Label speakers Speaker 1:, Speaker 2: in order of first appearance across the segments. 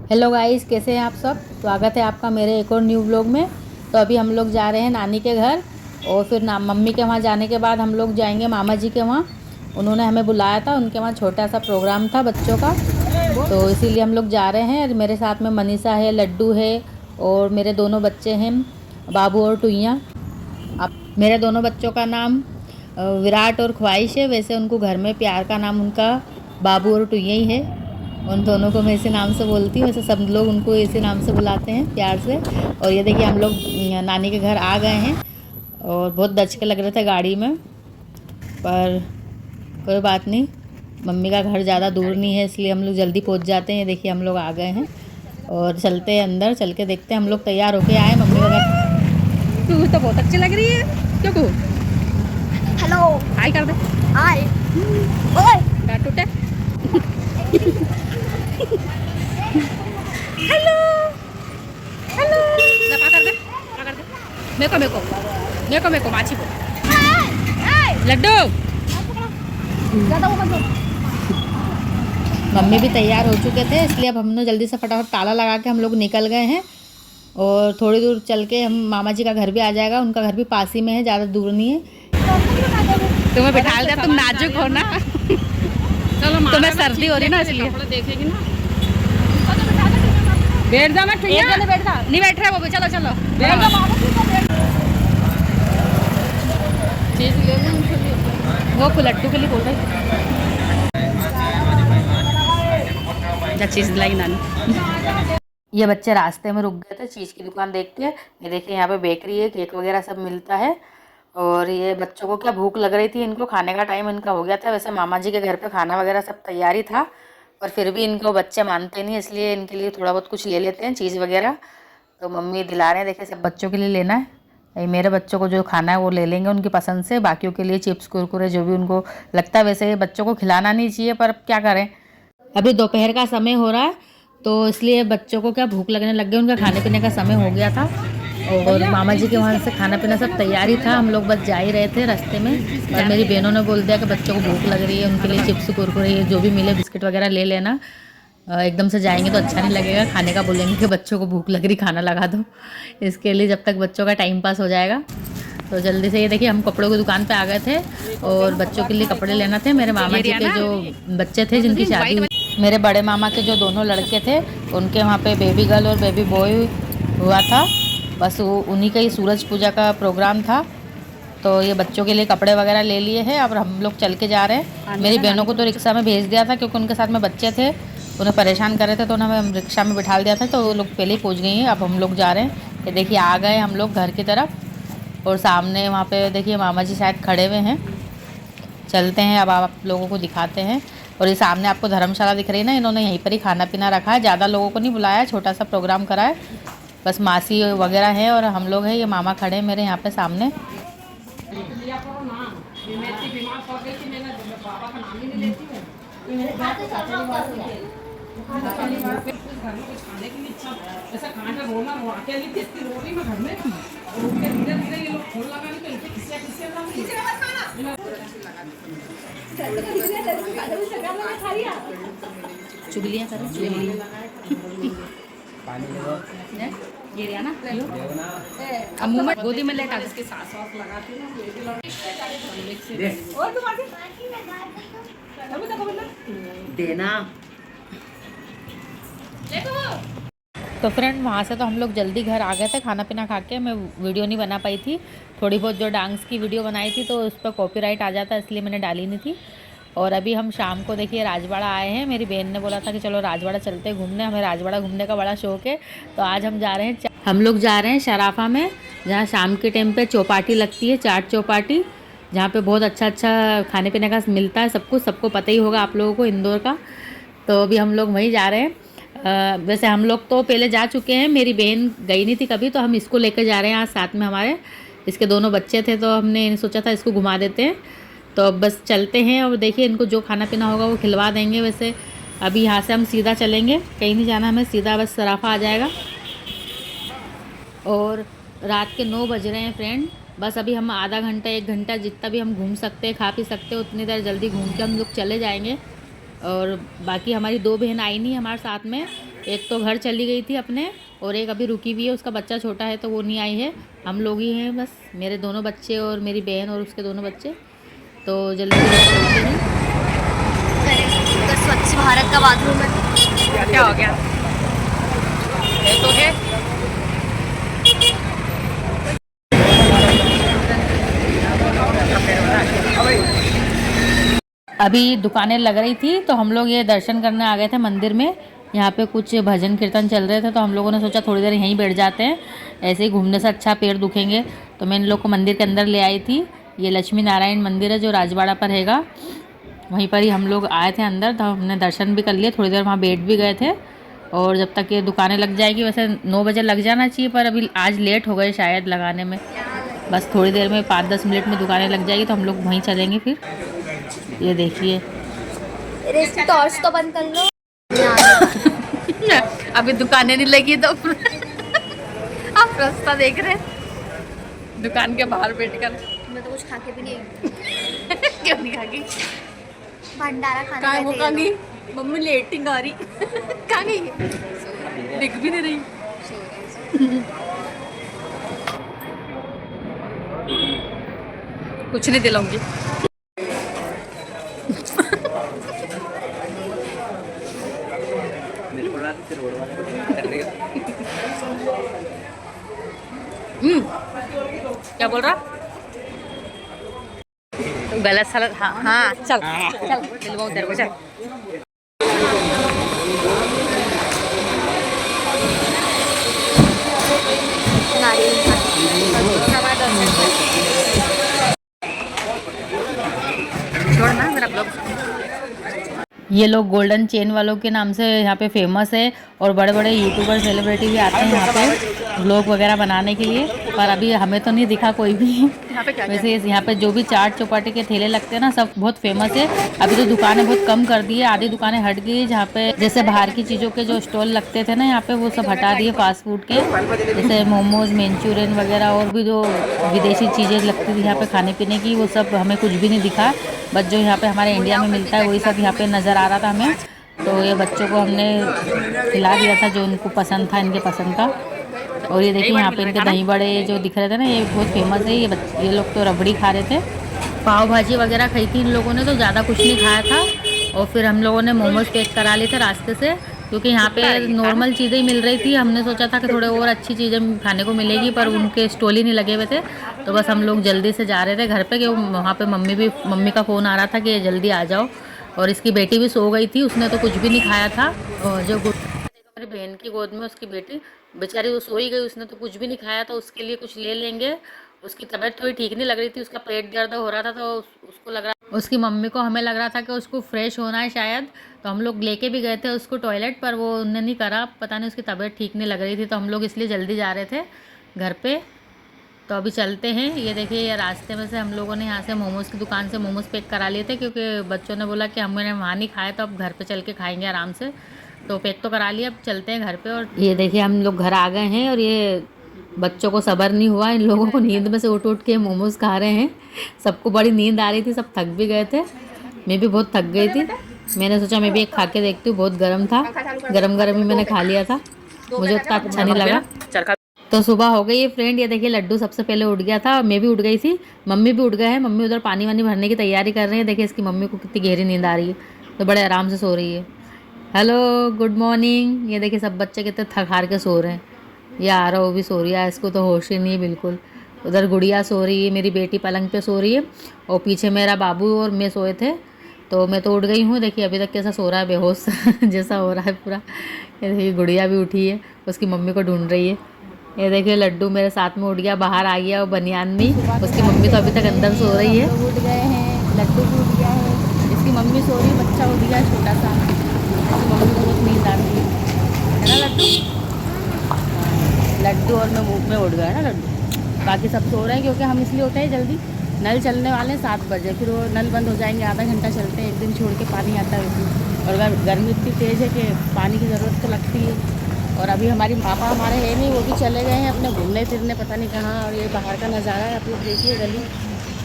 Speaker 1: Hello guys, कैसे हैं आप सब। स्वागत है आपका मेरे एक और न्यू व्लॉग में। तो अभी हम लोग जा रहे हैं नानी के घर, और फिर मम्मी के वहाँ जाने के बाद हम लोग जाएंगे मामा जी के वहाँ। उन्होंने हमें बुलाया था, उनके वहाँ छोटा सा प्रोग्राम था बच्चों का, तो इसीलिए हम लोग जा रहे हैं। मेरे साथ में मनीषा है, लड्डू है, और मेरे दोनों बच्चे हैं, बाबू और टुइयाँ। अब मेरे दोनों बच्चों का नाम विराट और ख्वाहिश है। वैसे उनको घर में प्यार का नाम उनका बाबू और टुइयाँ ही है। उन दोनों को मैं इसी नाम से बोलती हूँ, वैसे सब लोग उनको इसी नाम से बुलाते हैं प्यार से। और ये देखिए हम लोग नानी के घर आ गए हैं, और बहुत दच के लग रहे थे गाड़ी में, पर कोई बात नहीं। मम्मी का घर ज़्यादा दूर नहीं है, इसलिए हम लोग जल्दी पहुँच जाते हैं। ये देखिए हम लोग आ गए हैं, और चलते हैं अंदर, चल के देखते हैं। हम लोग तैयार होके आए मम्मी का घर। तू तो बहुत अच्छी लग रही है। क्यों को हेलो हाय कर दे। हाय ओए क्या टूटे। हेलो हेलो लपा कर दे, पकड़ दे। मेरे को माची को लड्डू। मम्मी भी तैयार हो चुके थे, इसलिए अब हमने जल्दी से फटाफट ताला लगा के हम लोग निकल गए हैं। और थोड़ी दूर चल के हम मामा जी का घर भी आ जाएगा। उनका घर भी पास ही में है, ज़्यादा दूर नहीं है। तुम्हें बिठा दे, तुम नाजुक हो ना। चलो तुम्हें सर्दी हो रही ना, इसलिए देखेगी ना। बैठ जा, मैं नहीं बैठ रहा वो। चलो चलो वो लड्डू के लिए बोल रही चीज़ लाई नानी। ये बच्चे रास्ते में रुक गए थे चीज़ की दुकान देख के। ये देखिए यहाँ पे बेकरी है, केक वगैरह सब मिलता है। और ये बच्चों को क्या भूख लग रही थी, इनको खाने का टाइम इनका हो गया था। वैसे मामा जी के घर पे खाना वगैरह सब तैयारी था, पर फिर भी इनको बच्चे मानते नहीं, इसलिए इनके लिए थोड़ा बहुत कुछ ले लेते हैं चीज़ वगैरह। तो मम्मी दिला रहे हैं, देखिए सब बच्चों के लिए लेना है। मेरे बच्चों को जो खाना है वो ले लेंगे उनकी पसंद से, बाकियों के लिए चिप्स कुरकुरे जो भी उनको लगता है। वैसे बच्चों को खिलाना नहीं चाहिए, पर अब क्या करें, अभी दोपहर का समय हो रहा है, तो इसलिए बच्चों को क्या भूख लगने लग गई। उनका खाने पीने का समय हो गया था, और मामा जी के वहाँ से खाना पीना सब तैयारी था। हम लोग बस जा ही रहे थे रास्ते में, और मेरी बहनों ने बोल दिया कि बच्चों को भूख लग रही है, उनके लिए चिप्स कुरकुरे जो भी मिले बिस्किट वगैरह ले लेना। एकदम से जाएंगे तो अच्छा नहीं लगेगा, खाने का बोलेंगे कि बच्चों को भूख लग रही खाना लगा दो। इसके लिए जब तक बच्चों का टाइम पास हो जाएगा, तो जल्दी से। ये देखिए हम कपड़ों की दुकान पे आ गए थे, और बच्चों के लिए कपड़े लेना थे। मेरे मामा जी के जो बच्चे थे जिनकी शादी हुई, मेरे बड़े मामा के जो दोनों लड़के थे, उनके वहाँ पे बेबी गर्ल और बेबी बॉय हुआ था। बस वो उन्हीं का ही सूरज पूजा का प्रोग्राम था। तो ये बच्चों के लिए कपड़े वगैरह ले लिए हैं। अब हम लोग चल के जा रहे हैं। मेरी बहनों को तो रिक्शा में भेज दिया था, क्योंकि उनके साथ में बच्चे थे, उन्हें परेशान कर रहे थे, तो उन्हें हम रिक्शा में बिठा दिया था, तो वो लोग पहले ही पहुँच गई हैं। अब हम लोग जा रहे हैं। ये देखिए आ गए हम लोग घर की तरफ, और सामने वहाँ पे देखिए मामा जी शायद खड़े हुए हैं। चलते हैं, अब आप लोगों को दिखाते हैं। और ये सामने आपको धर्मशाला दिख रही है ना, इन्होंने यहीं पर ही खाना पीना रखा है। ज़्यादा लोगों को नहीं बुलाया, छोटा सा प्रोग्राम करा है, बस मासी वगैरह हैं और हम लोग हैं। ये मामा खड़े हैं मेरे यहाँ पे सामने। चुगलियाँ करो, चुगलियाँ। ये रहा ना, अब मुँह में गोदी में लेटा इसके सास वास लगाती देना। तो फ्रेंड वहाँ से तो हम लोग जल्दी घर आ गए थे खाना पीना खा के। मैं वीडियो नहीं बना पाई थी, थोड़ी बहुत जो डांस की वीडियो बनाई थी तो उस पर कॉपीराइट आ जाता, इसलिए मैंने डाली नहीं थी। और अभी हम शाम को देखिए राजवाड़ा आए हैं। मेरी बहन ने बोला था कि चलो राजवाड़ा चलते घूमने, हमें राजवाड़ा घूमने का बड़ा शौक है। तो आज हम जा रहे हैं, हम लोग जा रहे हैं शराफा में, जहाँ शाम के टाइम पे चौपाटी लगती है, चाट चौपाटी, जहाँ पे बहुत अच्छा अच्छा खाने पीने का मिलता है। सबको पता ही होगा आप लोगों को इंदौर का। तो अभी हम लोग वहीं जा रहे हैं। वैसे हम लोग तो पहले जा चुके हैं, मेरी बहन गई नहीं थी कभी, तो हम इसको लेकर जा रहे हैं आज साथ में। हमारे इसके दोनों बच्चे थे, तो हमने सोचा था इसको घुमा देते हैं। तो अब बस चलते हैं, और देखिए इनको जो खाना पीना होगा वो खिलवा देंगे। वैसे अभी यहाँ से हम सीधा चलेंगे, कहीं नहीं जाना हमें, सीधा बस सराफा आ जाएगा। और रात के 9 बज रहे हैं फ्रेंड। बस अभी हम आधा घंटा 1 घंटा जितना भी हम घूम सकते हैं, खा पी सकते हैं, उतनी देर जल्दी घूम के हम लोग चले जाएंगे। और बाकी हमारी 2 बहन आई नहीं हमारे साथ में। एक तो घर चली गई थी अपने, और एक अभी रुकी हुई है, उसका बच्चा छोटा है तो वो नहीं आई है। हम लोग ही हैं बस, मेरे दोनों बच्चे और मेरी बहन और उसके दोनों बच्चे। तो जल्दी से चलते हैं।
Speaker 2: तो स्वच्छ भारत का बाथरूम है।
Speaker 1: क्या हो गया? ये तो है। अभी दुकानें लग रही थी तो हम लोग ये दर्शन करने आ गए थे मंदिर में। यहाँ पे कुछ भजन कीर्तन चल रहे थे तो हम लोगों ने सोचा थोड़ी देर यहीं बैठ जाते हैं, ऐसे ही घूमने से अच्छा पैर दुखेंगे। तो मैं इन लोग को मंदिर के अंदर ले आई थी। ये लक्ष्मी नारायण मंदिर है जो राजवाड़ा पर हैगा, वहीं पर ही हम लोग आए थे अंदर। तो हमने दर्शन भी कर लिए, थोड़ी देर वहाँ बैठ भी गए थे। और जब तक ये दुकानें लग जाएगी, वैसे 9 बजे लग जाना चाहिए पर अभी आज लेट हो गए शायद लगाने में। बस थोड़ी देर में 5-10 मिनट में दुकानें लग जाएगी तो हम लोग वहीं चलेंगे फिर। ये देखिए
Speaker 2: टॉर्च तो बंद कर लो।
Speaker 1: अभी दुकानें नहीं लगी तो आप रास्ता देख रहे हैं दुकान के बाहर बैठकर।
Speaker 2: मैं तो कुछ खा के भी नहीं
Speaker 1: क्यों नहीं खागी?
Speaker 2: भंडारा खाने
Speaker 1: कहाँ वो
Speaker 2: गए थे
Speaker 1: कहाँ
Speaker 2: ये
Speaker 1: गई? मम्मी लेटिंग आ रही कहाँ गई? दिख भी नहीं रही। कुछ नहीं दिलाऊंगी। क्या बोल रहा? गलत सलत। हाँ हाँ चल चल दिलवाऊं तेरे को, चल। छोड़ ना मेरा ब्लॉग। ये लोग गोल्डन चेन वालों के नाम से यहाँ पे फेमस है, और बड़े बड़े यूट्यूबर सेलिब्रिटी भी आते हैं यहाँ पे व्लॉग वगैरह बनाने के लिए। पर अभी हमें तो नहीं दिखा कोई भी। वैसे यहाँ पे जो भी चाट चौपाटी के ठेले लगते हैं ना, सब बहुत फेमस है। अभी तो दुकानें बहुत कम कर दी है, आधी दुकानें हट गई जहाँ पे जैसे बाहर की चीज़ों के जो स्टॉल लगते थे ना यहाँ पे, वो सब हटा दिए फास्ट फूड के, जैसे मोमोज, मंचूरियन वगैरह और भी जो विदेशी चीज़ें लगती थी यहाँ पे खाने पीने की, वो सब हमें कुछ भी नहीं दिखा। बस जो यहाँ पे हमारे इंडिया में मिलता है वही सब यहाँ पे नज़र आ रहा था हमें। तो ये बच्चों को हमने खिला दिया था जो उनको पसंद था, इनके पसंद का। और ये देखिए यहाँ पे इनके दही बड़े जो दिख रहे थे ना, ये बहुत फेमस है। ये लोग तो रबड़ी खा रहे थे। पाव भाजी वगैरह खाई थी इन लोगों ने, तो ज़्यादा कुछ नहीं खाया था। और फिर हम लोगों ने मोमोज पैक करा लिए थे रास्ते से, क्योंकि यहाँ पे नॉर्मल चीज़ें ही मिल रही थी। हमने सोचा था कि थोड़े और अच्छी चीज़ें खाने को मिलेगी, पर उनके स्टॉल ही नहीं लगे हुए थे। तो बस हम लोग जल्दी से जा रहे थे घर पे, कि वहाँ पे मम्मी का फ़ोन आ रहा था कि जल्दी आ जाओ। और इसकी बेटी भी सो गई थी, उसने तो कुछ भी नहीं खाया था। और जो मेरी बहन की गोद में उसकी बेटी बेचारी वो सो ही गई, उसने तो कुछ भी नहीं खाया था। उसके लिए कुछ ले लेंगे। उसकी तबीयत थोड़ी ठीक नहीं लग रही थी, उसका पेट दर्द हो रहा था, तो उसको लग रहा, उसकी मम्मी को हमें लग रहा था कि उसको फ्रेश होना है शायद। तो हम लोग लेके भी गए थे उसको टॉयलेट, पर वो उन्होंने नहीं करा, पता नहीं उसकी तबीयत ठीक नहीं लग रही थी। तो हम लोग इसलिए जल्दी जा रहे थे घर पे। तो अभी चलते हैं। ये देखिए, ये रास्ते में से हम लोगों ने यहाँ से मोमोज़ की दुकान से मोमोज़ पैक करा लिए थे, क्योंकि बच्चों ने बोला कि हमने वहाँ नहीं खाए तो अब घर पे चल के खाएंगे आराम से। तो पैक तो करा लिया, अब चलते हैं घर पे। और ये देखिए हम लोग घर आ गए हैं, और ये बच्चों को सब्र नहीं हुआ, इन लोगों को नींद में से उठ के मोमोज़ खा रहे हैं। सबको बड़ी नींद आ रही थी, सब थक भी गए थे। मैं भी बहुत थक गई थी। मैंने सोचा मैं भी एक खा के देखती हूँ, बहुत गर्म था, गरम गरम ही मैंने खा लिया था, मुझे उतना अच्छा नहीं लगा। तो सुबह हो गई है फ्रेंड। ये देखिए लड्डू सबसे पहले उठ गया था, मैं भी उठ गई थी, मम्मी भी उठ गए हैं। मम्मी उधर पानी वानी भरने की तैयारी कर रहे हैं। देखिए इसकी मम्मी को कितनी गहरी नींद आ रही है, तो बड़े आराम से सो रही है। Hello good morning. ये देखिए सब बच्चे कितने थक हार के सो रहे हैं। ये आ रहा वो भी सो रही है, इसको तो होश ही नहीं है बिल्कुल। उधर गुड़िया सो रही है, मेरी बेटी पलंग पे सो रही है, और पीछे मेरा बाबू और मैं सोए थे। तो मैं तो उठ गई हूँ। देखिए अभी तक कैसा सो रहा है, बेहोश जैसा हो रहा है पूरा। ये देखिए गुड़िया भी उठी है, उसकी मम्मी को ढूंढ रही है। ये देखिए लड्डू मेरे साथ में उठ गया, बाहर आ गया वो बनियान में। उसकी मम्मी तो अभी तक अंदर सो रही है।
Speaker 2: उठ गए हैं, लड्डू भी उठ गया है, इसकी मम्मी सो रही है, बच्चा उठ गया छोटा सा। इसकी मम्मी को बहुत नींद आ रही है ना लड्डू? लड्डू और मैं उठ गया है ना लड्डू। बाकी सब सो रहे हैं, क्योंकि हम इसलिए उठे हैं जल्दी। नल चलने वाले हैं 7 बजे, फिर वो नल बंद हो जाएंगे, आधा घंटा चलते हैं, एक दिन छोड़ के पानी आता है उसमें। और गर्मी इतनी तेज़ है कि पानी की ज़रूरत तो लगती है। और अभी हमारी पापा हमारे है नहीं, वो भी चले गए हैं अपने घूमने फिरने पता नहीं कहाँ। और ये बाहर का नज़ारा है, आप लोग देखिए गली।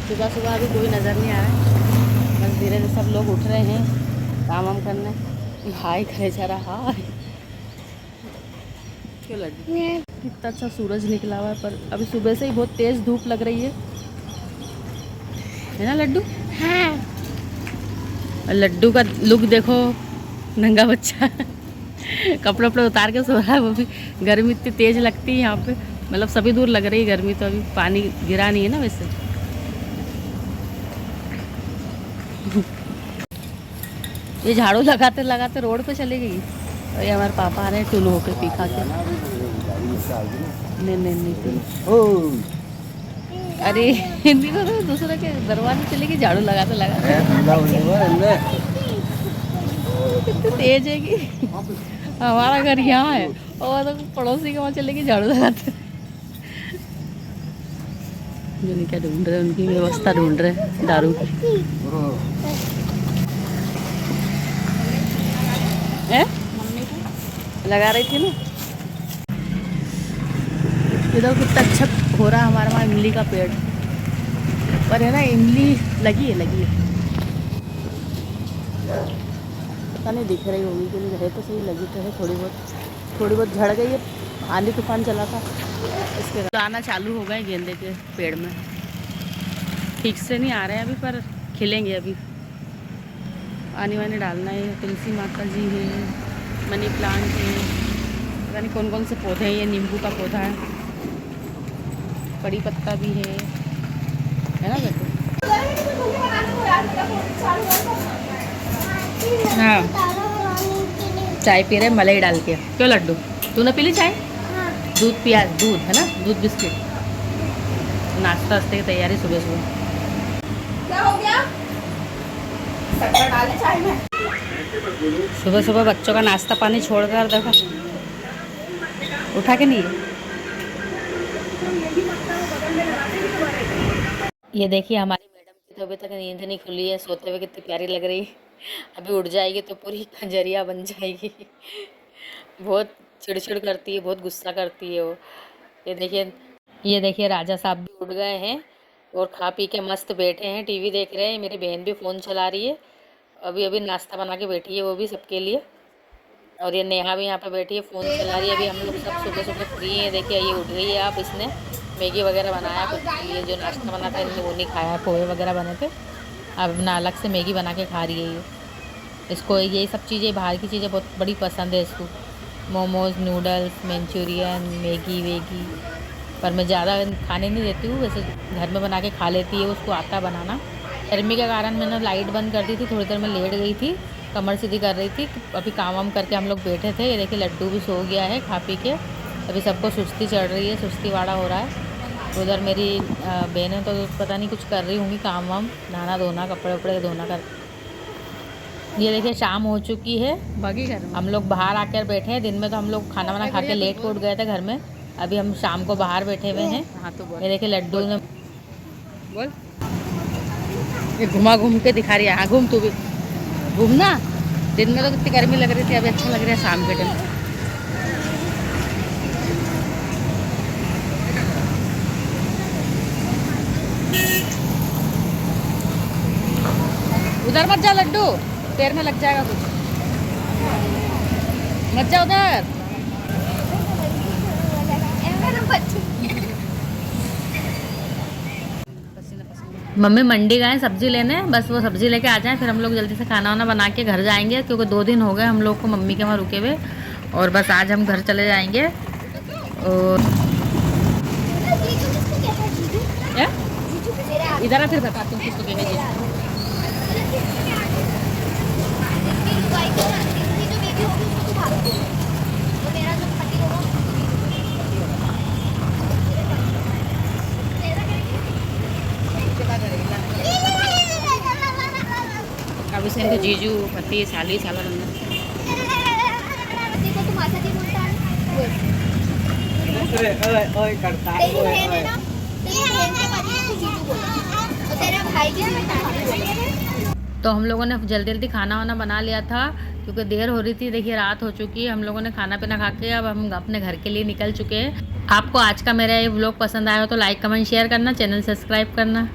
Speaker 2: सुबह सुबह अभी कोई नज़र नहीं आ रहा है, बस धीरे धीरे सब लोग उठ रहे हैं। काम वाम करने। हाय करे जरा, हाय क्यों लगी। कितना अच्छा सूरज निकला हुआ है, पर अभी सुबह से ही बहुत तेज़ धूप लग रही है ना लड्डू। हाँ। और लड्डू का लुक देखो, नंगा बच्चा कपड़े वपड़े उतार के सो रहा है, वो भी। गर्मी इतनी तेज़ लगती है यहाँ पे, मतलब सभी दूर लग रही है गर्मी, तो अभी पानी गिरा नहीं है ना वैसे। ये झाड़ू लगाते लगाते रोड पे चली गई। और ये हमारे पापा आ रहे हैं टुल्लू होके पी खा के। नहीं अरे हिंदी को तो दूसरे के दरवाजे चले गई झाड़ू लगाते लगाते। कितनी तेज है कि हमारा घर यहाँ है और तो पड़ोसी के वहाँ चले गई झाड़ू लगाते। जो नहीं क्या ढूंढ रहे, उनकी व्यवस्था ढूंढ रहे दारू की। लगा रही थी ना। इधर कितना अच्छा हो रहा है हमारे वहाँ इमली का पेड़, पर है ना इमली लगी है पता नहीं दिख रही होगी कि नहीं, रहे तो सही, लगी तो है थोड़ी बहुत झड़ गई है, आंधी तूफान चला था इसके। आना चालू हो गए गेंदे के पेड़ में, ठीक से नहीं आ रहे हैं अभी, पर खिलेंगे अभी। पानी वानी डालना है। तुलसी माता जी है, मनी प्लांट है, पता नहीं कौन कौन से पौधे हैं। ये नींबू का पौधा है, कड़ी पत्ता भी है ना बेटे। हाँ चाय पी रहे मलाई डाल के। क्यों लड्डू, तूने पी ली चाय? दूध पिया, दूध है ना, दूध बिस्किट। नाश्ता वास्ते की तैयारी सुबह सुबह।
Speaker 3: क्या हो गया? शक्कर डाले चाय में?
Speaker 2: सुबह सुबह बच्चों का नाश्ता पानी छोड़कर देखो उठा के नहीं। ये देखिए हमारी मैडम की तो अभी तक नींद नहीं खुली है, सोते हुए कितनी प्यारी लग रही है। अभी उठ जाएगी तो पूरी खंजरिया बन जाएगी। बहुत चिड़चिड़ करती है, बहुत गुस्सा करती है वो। ये देखिए राजा साहब भी उठ गए हैं और खा पी के मस्त बैठे हैं, टीवी देख रहे हैं। मेरी बहन भी फ़ोन चला रही है, अभी अभी नाश्ता बना के बैठी है वो भी सबके लिए। और ये नेहा भी यहाँ पे बैठी है, फ़ोन चला रही है। अभी हम लोग सब सुबह सुबह फ्री हैं। देखिए ये उठ गई है। आप इसने मैगी वगैरह बनाया कुछ के लिए, जो नाश्ता बना था इन्होंने वो नहीं खाया, पोहे वगैरह बने थे। अब अपना अलग से मैगी बना के खा रही है ये। इसको यही सब चीज़ें, बाहर की चीज़ें बहुत बड़ी पसंद है इसको, मोमोज़, नूडल्स, मंचूरियन, मैगी वेगी। पर मैं ज़्यादा खाने नहीं देती हूँ, वैसे घर में बना के खा लेती है, उसको आता बनाना। गर्मी के कारण मैंने लाइट बंद कर दी थी, थोड़ी देर में लेट गई थी, कमर सीधी कर रही थी। अभी काम वाम करके हम लोग बैठे थे। ये देखिए लड्डू भी सो गया है खा पी के। अभी सबको सुस्ती चढ़ रही है, सुस्ती वाड़ा हो रहा है। उधर मेरी बहनें तो पता नहीं कुछ कर रही होंगी, काम वाम, नहाना धोना, कपड़े वपड़े धोना कर। ये देखिए शाम हो चुकी है,
Speaker 3: बाकी घर में
Speaker 2: हम लोग बाहर आकर बैठे हैं। दिन में तो हम लोग खाना वाना खा के लेट को उठ गए थे घर में। अभी हम शाम को बाहर बैठे हुए हैं।
Speaker 3: हाँ तो बोल।
Speaker 2: ये देखिए लड्डू ने
Speaker 3: बोल।
Speaker 2: ये घुमा घूम के दिखा रही है। हाँ घूम, तू भी घूमना। दिन में तो कितनी गर्मी लग रही थी, अभी अच्छा लग रहा है शाम के टाइम। उधर मत जा लड्डू, पैर में लग जाएगा कुछ, मत जा उधर। मम्मी मंडी गए सब्जी लेने, बस वो सब्जी लेके आ जाएं, फिर हम लोग जल्दी से खाना वाना बना के घर जाएंगे, क्योंकि 2 दिन हो गए हम लोग को मम्मी के वहाँ रुके हुए। और बस आज हम घर चले जाएंगे। और इधर फिर बताती हूँ किसको कहने जी। अब इसे तो जीजू पति साली साला बनना। तो हम लोगों ने जल्दी जल्दी खाना वाना बना लिया था, क्योंकि देर हो रही थी। देखिए रात हो चुकी है, हम लोगों ने खाना पीना खा के अब हम अपने घर के लिए निकल चुके हैं। आपको आज का मेरा ये व्लॉग पसंद आया हो तो लाइक कमेंट शेयर करना, चैनल सब्सक्राइब करना।